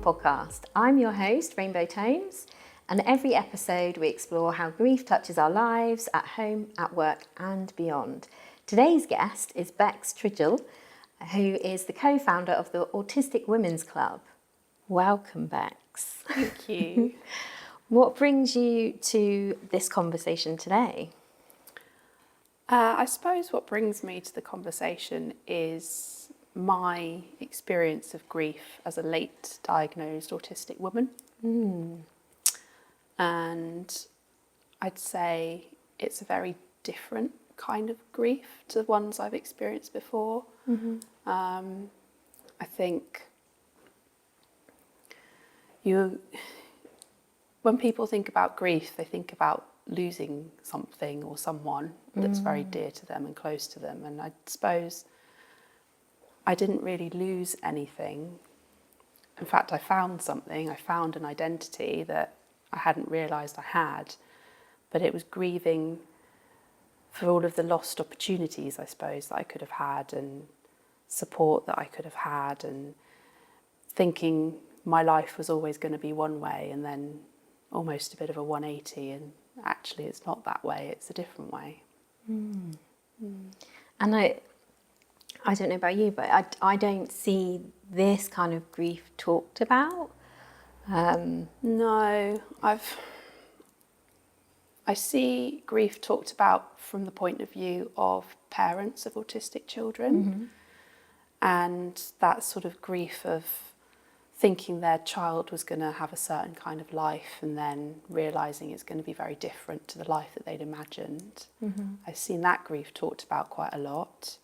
podcast. I'm your host, Rainbow Tomes, and every episode we explore how grief touches our lives at home, at work, and beyond. Today's guest is Becks Tridgell, who is the co-founder of the Autistic Women's Club. Welcome, Becks. Thank you. What brings you to this conversation today? I suppose what brings me to the conversation is my experience of grief as a late diagnosed autistic woman. And I'd say it's a very different kind of grief to the ones I've experienced before. I think when people think about grief, they think about losing something or someone that's very dear to them and close to them. And I suppose I didn't really lose anything. In fact, I found something. I found an identity that I hadn't realised I had. But it was grieving for all of the lost opportunities, I suppose, that I could have had and support that I could have had, and thinking my life was always going to be one way and then almost a bit of a 180, and actually it's not that way, it's a different way. And I don't know about you, but I don't see this kind of grief talked about. No, I see grief talked about from the point of view of parents of autistic children, and that sort of grief of thinking their child was going to have a certain kind of life and then realising it's going to be very different to the life that they'd imagined. I've seen that grief talked about quite a lot.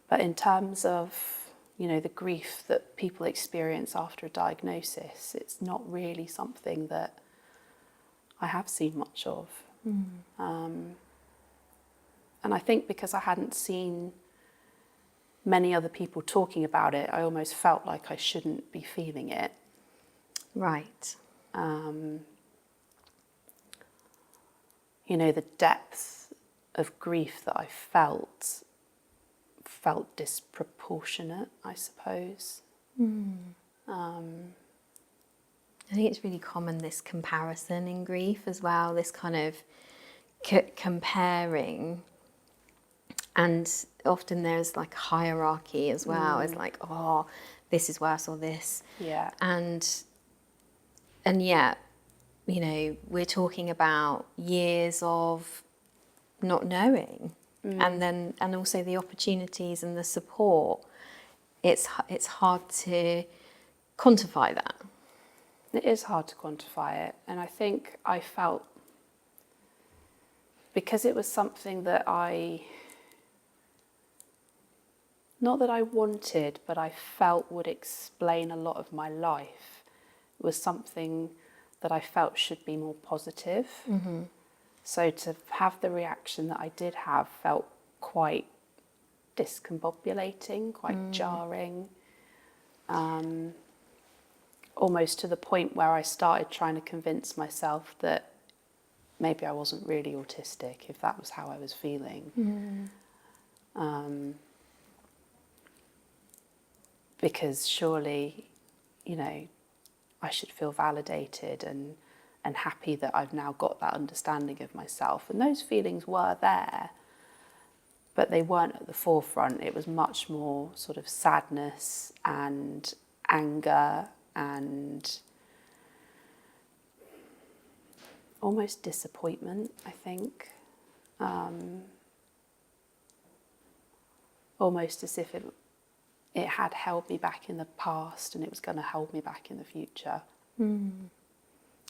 But in terms of, the grief that people experience after a diagnosis, it's not really something that I have seen much of. And I think because I hadn't seen many other people talking about it, I almost felt like I shouldn't be feeling it. Right. The depth of grief that I felt disproportionate, I suppose. I think it's really common, this comparison in grief as well, this kind of comparing, and often there's like hierarchy as well. It's like, oh, this is worse or this. Yeah. And yet, we're talking about years of not knowing. And also the opportunities and the support. It's hard to quantify that. It is hard to quantify it, and I think I felt, because it was something that not that I wanted, but I felt would explain a lot of my life, it was something that I felt should be more positive. So to have the reaction that I did have felt quite discombobulating, quite jarring, almost to the point where I started trying to convince myself that maybe I wasn't really autistic, if that was how I was feeling. Because surely, I should feel validated and happy that I've now got that understanding of myself. And those feelings were there, but they weren't at the forefront. It was much more sort of sadness and anger and almost disappointment, I think. Almost as if it had held me back in the past and it was going to hold me back in the future.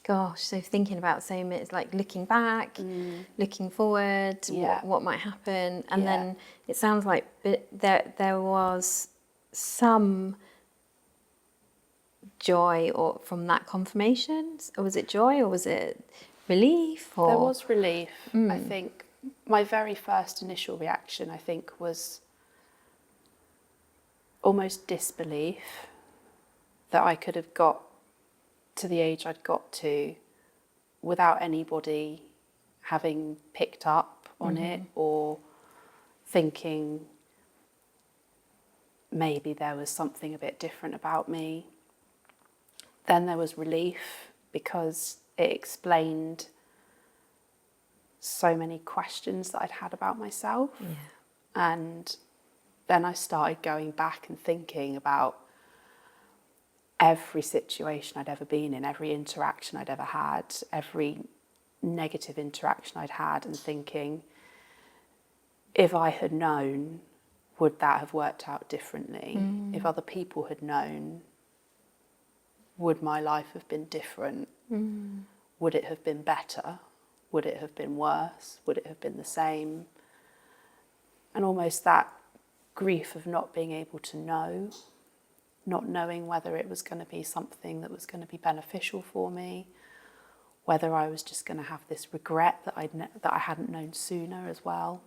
Gosh, so thinking about so much, it's like looking back, looking forward, what might happen, and then it sounds like there was some joy or from that confirmation. Or was it joy or was it relief? Or? There was relief. I think my very first initial reaction, I think, was almost disbelief that I could have got to the age I'd got to without anybody having picked up on it or thinking maybe there was something a bit different about me. then there was relief because it explained so many questions that I'd had about myself. Yeah. And then I started going back and thinking about every situation I'd ever been in, every interaction I'd ever had, every negative interaction I'd had, and thinking, if I had known, would that have worked out differently? If other people had known, would my life have been different? Would it have been better? Would it have been worse? Would it have been the same? And almost that grief of not being able to know, not knowing whether it was going to be something that was going to be beneficial for me, whether I was just going to have this regret that that I hadn't known sooner as well.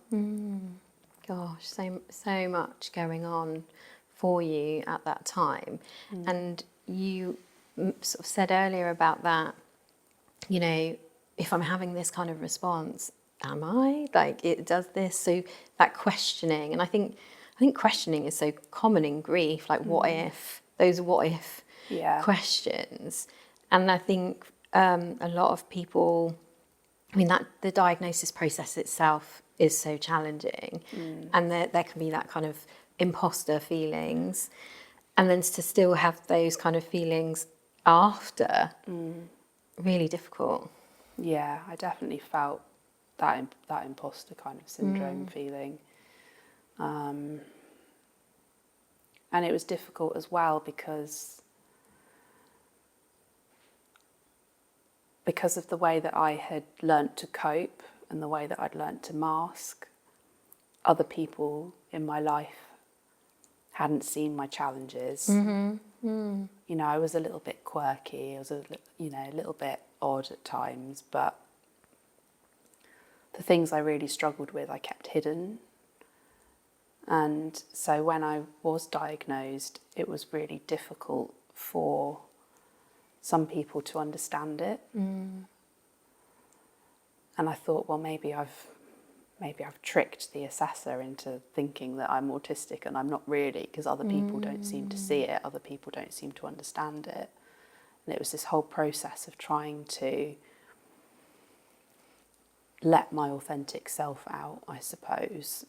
Gosh, so much going on for you at that time. And you sort of said earlier about that, you know, if I'm having this kind of response, am I? Like, it does this. So that questioning, and I think questioning is so common in grief, like what if, those what if questions. And I think a lot of people, I mean, that the diagnosis process itself is so challenging, and there can be that kind of imposter feelings, and then to still have those kind of feelings after, really difficult. Yeah, I definitely felt that imposter kind of syndrome feeling. And it was difficult as well because of the way that I had learnt to cope and the way that I'd learnt to mask. Other people in my life hadn't seen my challenges. You know, I was a little bit quirky, I was a little bit odd at times, but the things I really struggled with, I kept hidden. And so when I was diagnosed, it was really difficult for some people to understand it. And I thought, well, maybe I've tricked the assessor into thinking that I'm autistic, and I'm not really, because other people don't seem to see it, other people don't seem to understand it. And it was this whole process of trying to let my authentic self out, I suppose.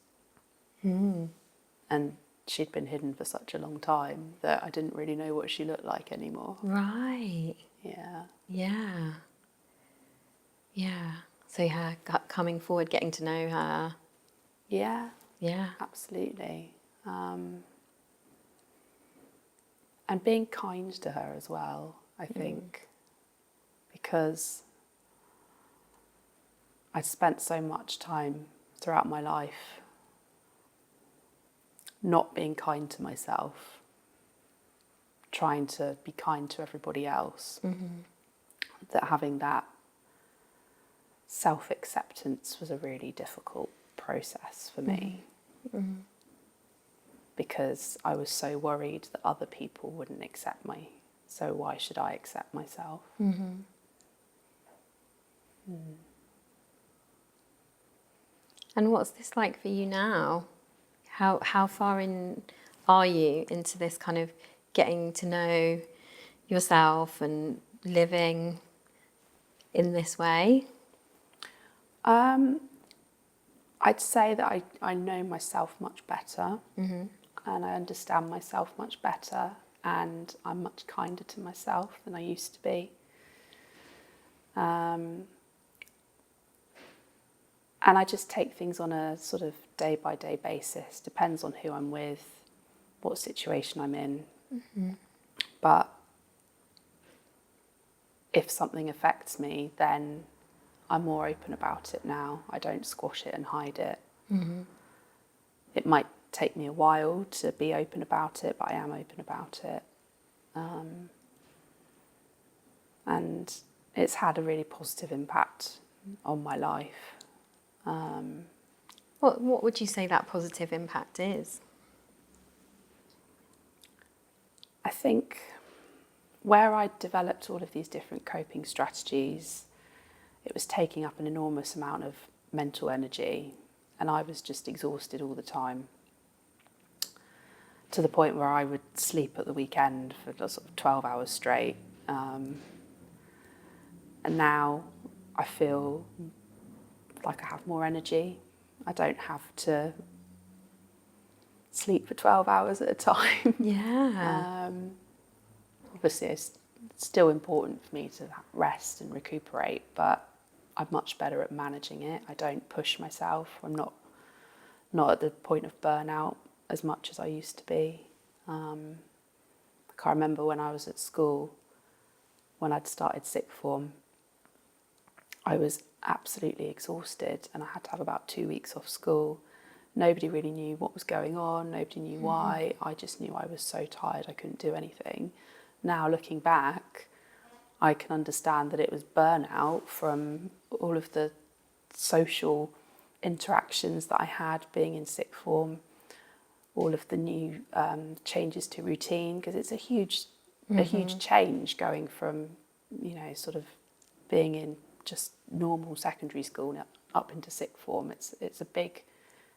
And she'd been hidden for such a long time that I didn't really know what she looked like anymore. Right. Yeah. Yeah. Yeah. So her coming forward, getting to know her. Yeah. Yeah. Absolutely. And being kind to her as well, I think, because I'd spent so much time throughout my life not being kind to myself, trying to be kind to everybody else, that having that self-acceptance was a really difficult process for me. Because I was so worried that other people wouldn't accept me, so why should I accept myself? And what's this like for you now? How far in are you into this kind of getting to know yourself and living in this way? I'd say that I know myself much better, and I understand myself much better, and I'm much kinder to myself than I used to be. And I just take things on a sort of day-by-day basis. Depends on who I'm with, what situation I'm in. But if something affects me, then I'm more open about it now. I don't squash it and hide it. It might take me a while to be open about it, but I am open about it. And it's had a really positive impact on my life. What would you say that positive impact is? I think where I developed all of these different coping strategies, it was taking up an enormous amount of mental energy, and I was just exhausted all the time, to the point where I would sleep at the weekend for sort of 12 hours straight, And now I feel like I have more energy. I don't have to sleep for 12 hours at a time. Yeah. Obviously, it's still important for me to rest and recuperate, but I'm much better at managing it. I don't push myself. I'm not at the point of burnout as much as I used to be. I can't remember when I was at school, when I'd started sixth form, I was absolutely exhausted and I had to have about 2 weeks off school. Nobody really knew what was going on. Nobody knew why. I just knew I was so tired I couldn't do anything. Now looking back, I can understand that it was burnout from all of the social interactions that I had being in sixth form, all of the new changes to routine, because it's a huge change going from, sort of being in just normal secondary school up into sixth form. It's a big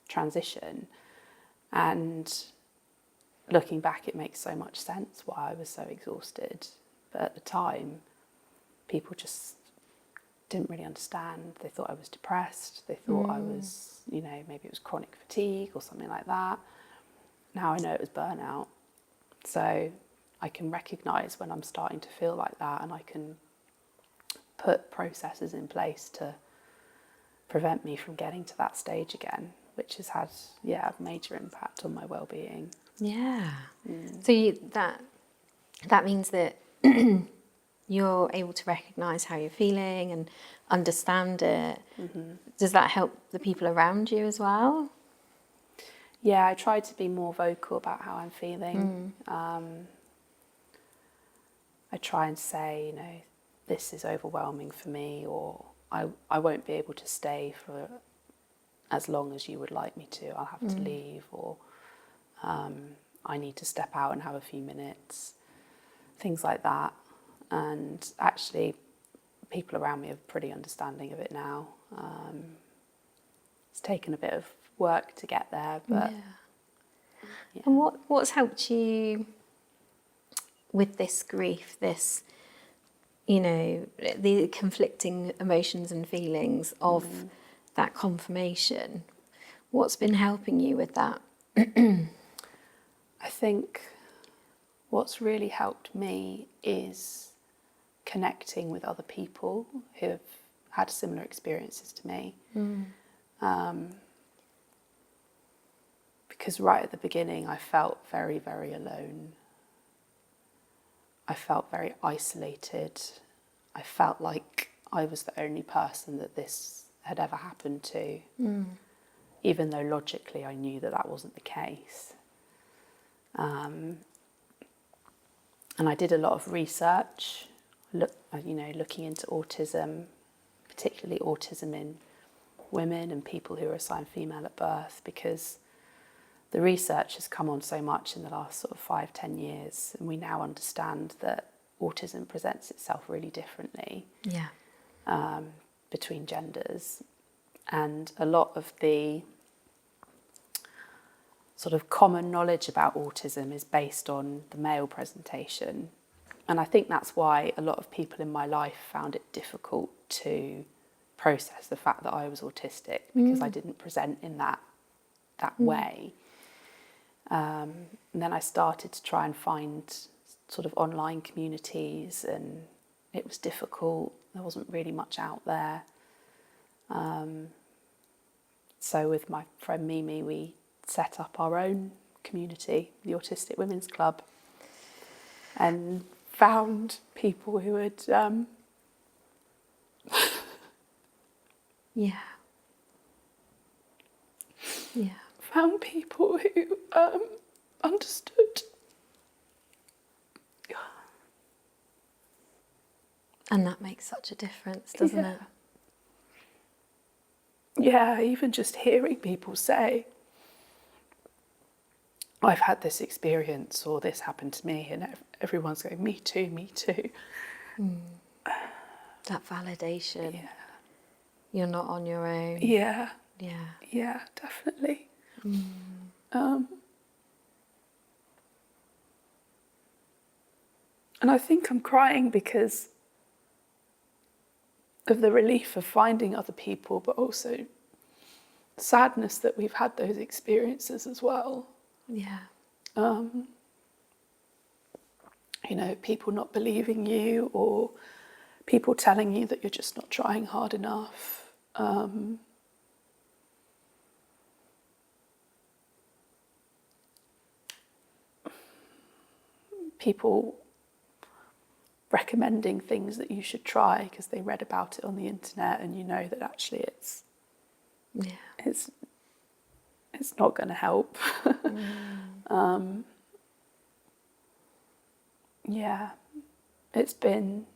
transition, and looking back, it makes so much sense why I was so exhausted. But at the time, people just didn't really understand. They thought I was depressed. They thought I was, maybe it was chronic fatigue or something like that. Now I know it was burnout. So I can recognise when I'm starting to feel like that, and I can put processes in place to prevent me from getting to that stage again, which has had, a major impact on my well-being. Yeah. So that means that you're able to recognise how you're feeling and understand it. Does that help the people around you as well? Yeah, I try to be more vocal about how I'm feeling. I try and say, this is overwhelming for me, or I won't be able to stay for as long as you would like me to. I'll have to leave, or I need to step out and have a few minutes, things like that. And actually, people around me are pretty understanding of it now. It's taken a bit of work to get there, but... Yeah. And what's helped you with this grief, this, the conflicting emotions and feelings of that confirmation? What's been helping you with that? I think what's really helped me is connecting with other people who have had similar experiences to me. Because right at the beginning, I felt very, very alone. I felt very isolated. I felt like I was the only person that this had ever happened to, even though logically I knew that that wasn't the case. And I did a lot of research, looking into autism, particularly autism in women and people who are assigned female at birth, because the research has come on so much in the last sort of 5-10 years, and we now understand that autism presents itself really differently between genders. And a lot of the sort of common knowledge about autism is based on the male presentation. And I think that's why a lot of people in my life found it difficult to process the fact that I was autistic, because I didn't present in that way. And then I started to try and find sort of online communities, and it was difficult. There wasn't really much out there. So with my friend Mimi, we set up our own community, the Autistic Women's Club, and found people who had found people who understood. And that makes such a difference, doesn't it? Yeah, even just hearing people say, I've had this experience, or this happened to me, and everyone's going, me too, me too. That validation. Yeah. You're not on your own. Yeah. Yeah. Yeah, definitely. And And I think I'm crying because of the relief of finding other people, but also sadness that we've had those experiences as well. Yeah. You know, people not believing you, or people telling you that you're just not trying hard enough. People recommending things that you should try because they read about it on the internet, and you know that actually it's not going to help. Yeah, it's been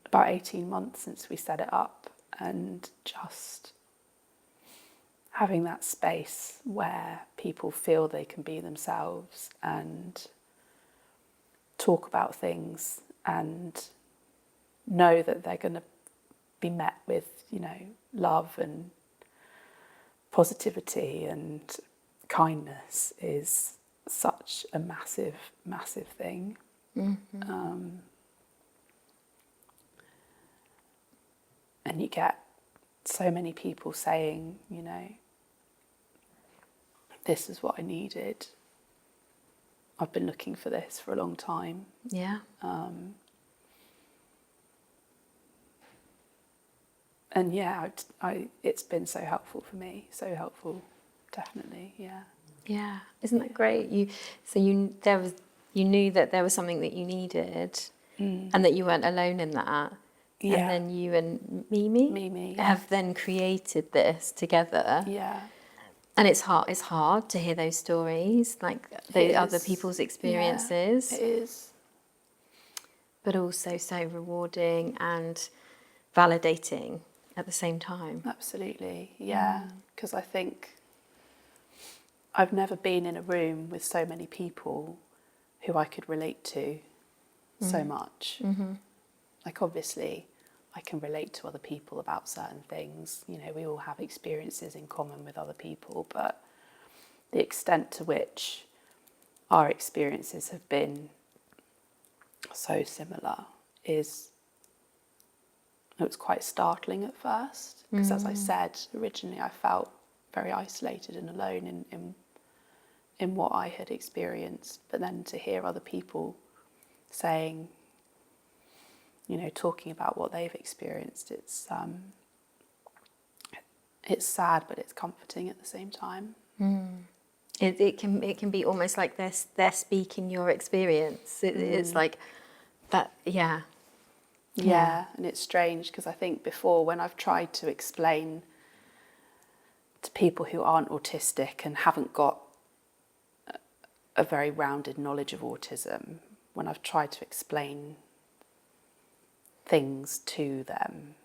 about 18 months since we set it up, and just having that space where people feel they can be themselves and talk about things and know that they're going to be met with, you know, love and positivity and kindness is such a massive, massive thing. And you get so many people saying, you know, this is what I needed. I've been looking for this for a long time. Yeah. And yeah, it's been so helpful for me. So helpful, definitely. Yeah. Yeah. Isn't that great? You knew that there was something that you needed, and that you weren't alone in that. Yeah. And then you and Mimi yeah. have then created this together. Yeah. And it's hard to hear those stories, like the other people's experiences. Yeah, it is. But also so rewarding and validating at the same time. Absolutely, yeah. Because I think I've never been in a room with so many people who I could relate to so much. Like, obviously, I can relate to other people about certain things. You know, we all have experiences in common with other people, but the extent to which our experiences have been so similar it was quite startling at first, because as I said, originally I felt very isolated and alone in what I had experienced, but then to hear other people saying, you know, talking about what they've experienced, it's sad, but it's comforting at the same time. It can be almost like they're speaking your experience. It's like that. Yeah. Yeah, and it's strange because I think before, when I've tried to explain to people who aren't autistic and haven't got a very rounded knowledge of autism, when I've tried to explain things to them,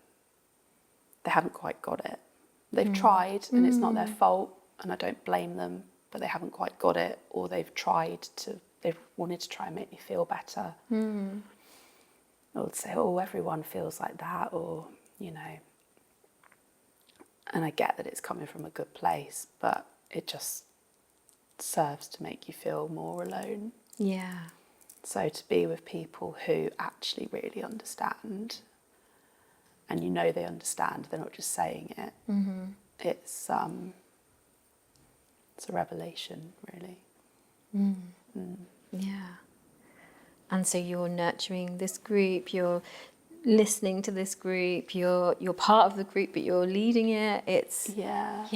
they haven't quite got it. They've tried, and it's not their fault, and I don't blame them, but they haven't quite got it, or they've wanted to try and make me feel better. Or say, oh, everyone feels like that, or, you know. And I get that it's coming from a good place, but it just serves to make you feel more alone. Yeah. So to be with people who actually really understand, and you know they understand, they're not just saying it, it's a revelation, really. Yeah. And so you're nurturing this group, you're listening to this group, you're part of the group, but you're leading it. It's yeah.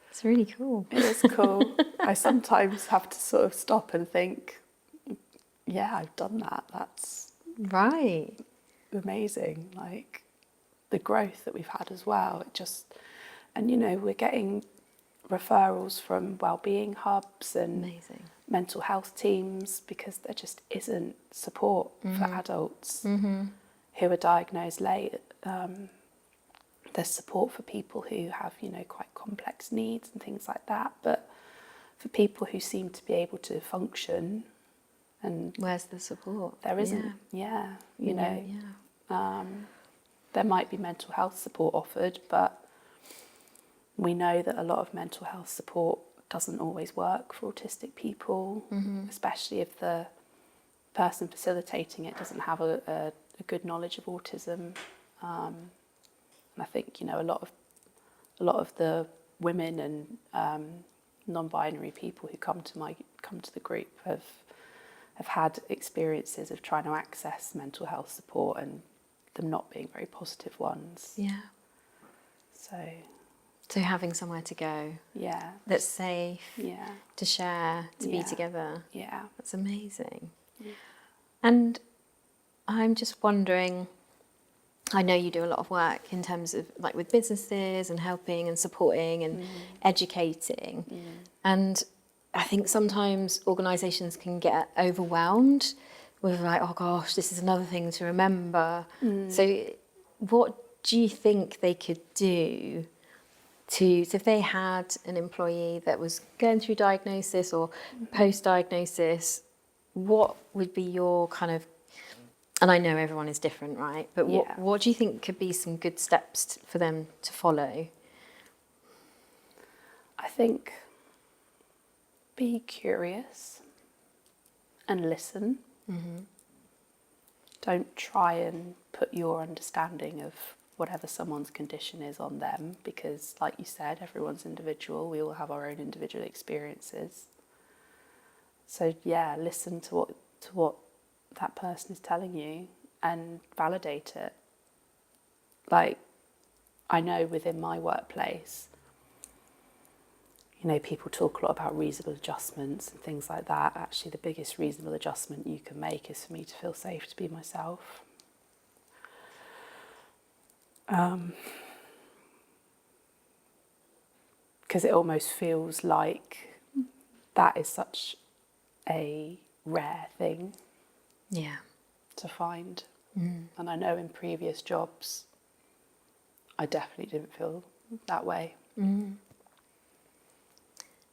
It's really cool. It is cool. I sometimes have to sort of stop and think, yeah, I've done that. That's right. Amazing. Like the growth that we've had as well. And you know, we're getting referrals from wellbeing hubs and Amazing. mental health teams, because there just isn't support for adults who are diagnosed late. There's support for people who have, you know, quite complex needs and things like that, but for people who seem to be able to function, and where's the support? there isn't. You know, there might be mental health support offered, but we know that a lot of mental health support doesn't always work for autistic people, especially if the person facilitating it doesn't have a good knowledge of autism. And I think, you know, a lot of the women and non-binary people who come to the group have had experiences of trying to access mental health support and them not being very positive ones. Yeah. So having somewhere to go. Yeah. That's safe. Yeah. To share, to be together. Yeah. That's amazing. Yeah. And I'm just wondering, I know you do a lot of work in terms of like with businesses and helping and supporting and educating. And I think sometimes organisations can get overwhelmed with like, oh gosh, this is another thing to remember. So what do you think they could do so if they had an employee that was going through diagnosis or post-diagnosis, what would be your kind of, and I know everyone is different, right? But what do you think could be some good steps for them to follow? I think be curious and listen. Don't try and put your understanding of whatever someone's condition is on them, because like you said, everyone's individual. We all have our own individual experiences. So yeah, listen to what that person is telling you and validate it. Like, I know within my workplace, you know, people talk a lot about reasonable adjustments and things like that. Actually, the biggest reasonable adjustment you can make is for me to feel safe to be myself. Because it almost feels like that is such a rare thing to find. And I know in previous jobs, I definitely didn't feel that way.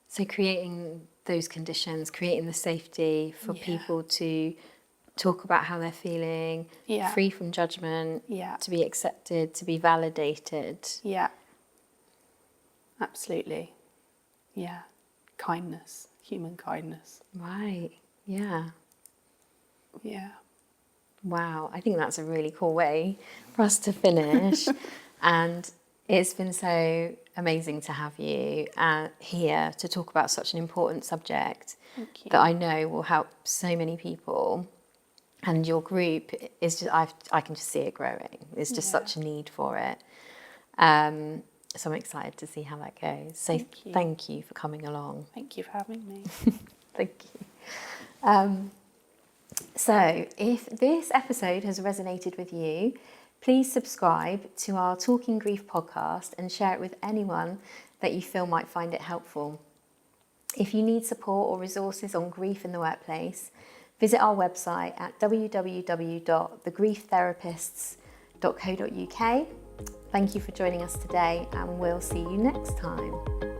So creating those conditions, creating the safety for people to talk about how they're feeling, free from judgment, to be accepted, to be validated. Yeah, absolutely. Yeah, kindness, human kindness. Right, yeah. Yeah. Wow, I think that's a really cool way for us to finish. And it's been so amazing to have you here to talk about such an important subject that I know will help so many people. And your group is just, I can just see it growing. There's just such a need for it. So I'm excited to see how that goes. So thank you for coming along. Thank you for having me. Thank you. So if this episode has resonated with you, please subscribe to our Talking Grief podcast and share it with anyone that you feel might find it helpful. If you need support or resources on grief in the workplace, visit our website at www.thegrieftherapists.co.uk. Thank you for joining us today, and we'll see you next time.